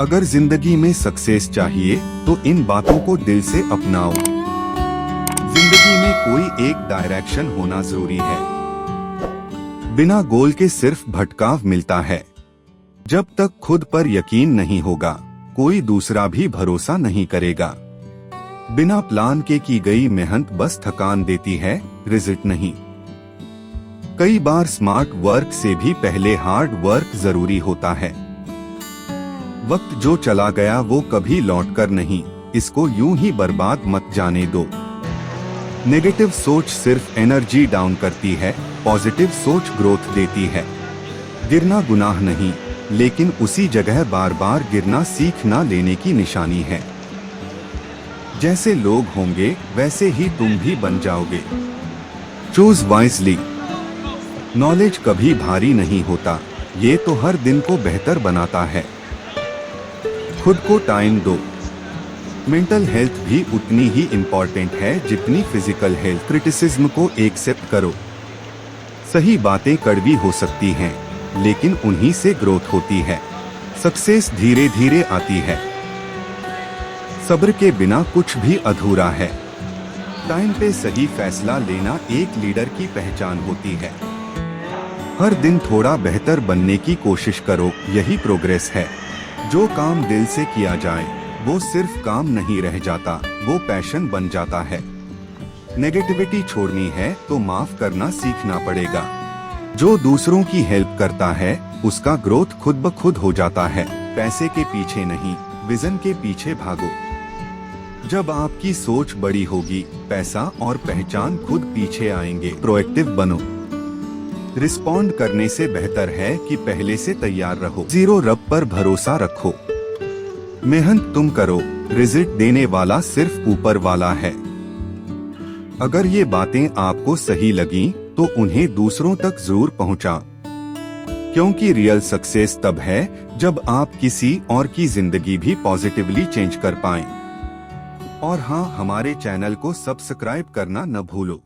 अगर जिंदगी में सक्सेस चाहिए तो इन बातों को दिल से अपनाओ। जिंदगी में कोई एक डायरेक्शन होना जरूरी है। बिना गोल के सिर्फ भटकाव मिलता है। जब तक खुद पर यकीन नहीं होगा, कोई दूसरा भी भरोसा नहीं करेगा। बिना प्लान के की गई मेहनत बस थकान देती है, रिजल्ट नहीं। कई बार स्मार्ट वर्क से भी पहले हार्ड वर्क जरूरी होता है। वक्त जो चला गया वो कभी लौटकर नहीं, इसको यूं ही बर्बाद मत जाने दो। नेगेटिव सोच सिर्फ एनर्जी डाउन करती है, पॉजिटिव सोच ग्रोथ देती है। गिरना गुनाह नहीं, लेकिन उसी जगह बार बार गिरना सीख ना लेने की निशानी है। जैसे लोग होंगे वैसे ही तुम भी बन जाओगे। Choose wisely. नॉलेज कभी भारी नहीं होता, ये तो हर दिन को बेहतर बनाता है। खुद को टाइम दो। मेंटल हेल्थ भी उतनी ही इम्पोर्टेंट है जितनी फिजिकल हेल्थ। क्रिटिसिज्म को एक्सेप्ट करो। सही बातें कड़वी हो सकती हैं, लेकिन उन्हीं से ग्रोथ होती है। सक्सेस धीरे धीरे आती है। सब्र के बिना कुछ भी अधूरा है। टाइम पे सही फैसला लेना एक लीडर की पहचान होती है। हर दिन थोड़ा बेहतर बनने की कोशिश करो, यही प्रोग्रेस है। जो काम दिल से किया जाए वो सिर्फ काम नहीं रह जाता, वो पैशन बन जाता है। नेगेटिविटी छोड़नी है तो माफ करना सीखना पड़ेगा। जो दूसरों की हेल्प करता है उसका ग्रोथ खुद ब खुद हो जाता है। पैसे के पीछे नहीं, विजन के पीछे भागो। जब आपकी सोच बड़ी होगी, पैसा और पहचान खुद पीछे आएंगे। प्रोएक्टिव बनो। रिस्पॉन्ड करने से बेहतर है कि पहले से तैयार रहो। जीरो रब पर भरोसा रखो। मेहनत तुम करो, रिजल्ट देने वाला सिर्फ ऊपर वाला है। अगर ये बातें आपको सही लगी तो उन्हें दूसरों तक जरूर पहुंचा, क्योंकि रियल सक्सेस तब है जब आप किसी और की जिंदगी भी पॉजिटिवली चेंज कर पाएं। और हाँ, हमारे चैनल को सब्सक्राइब करना न भूलो।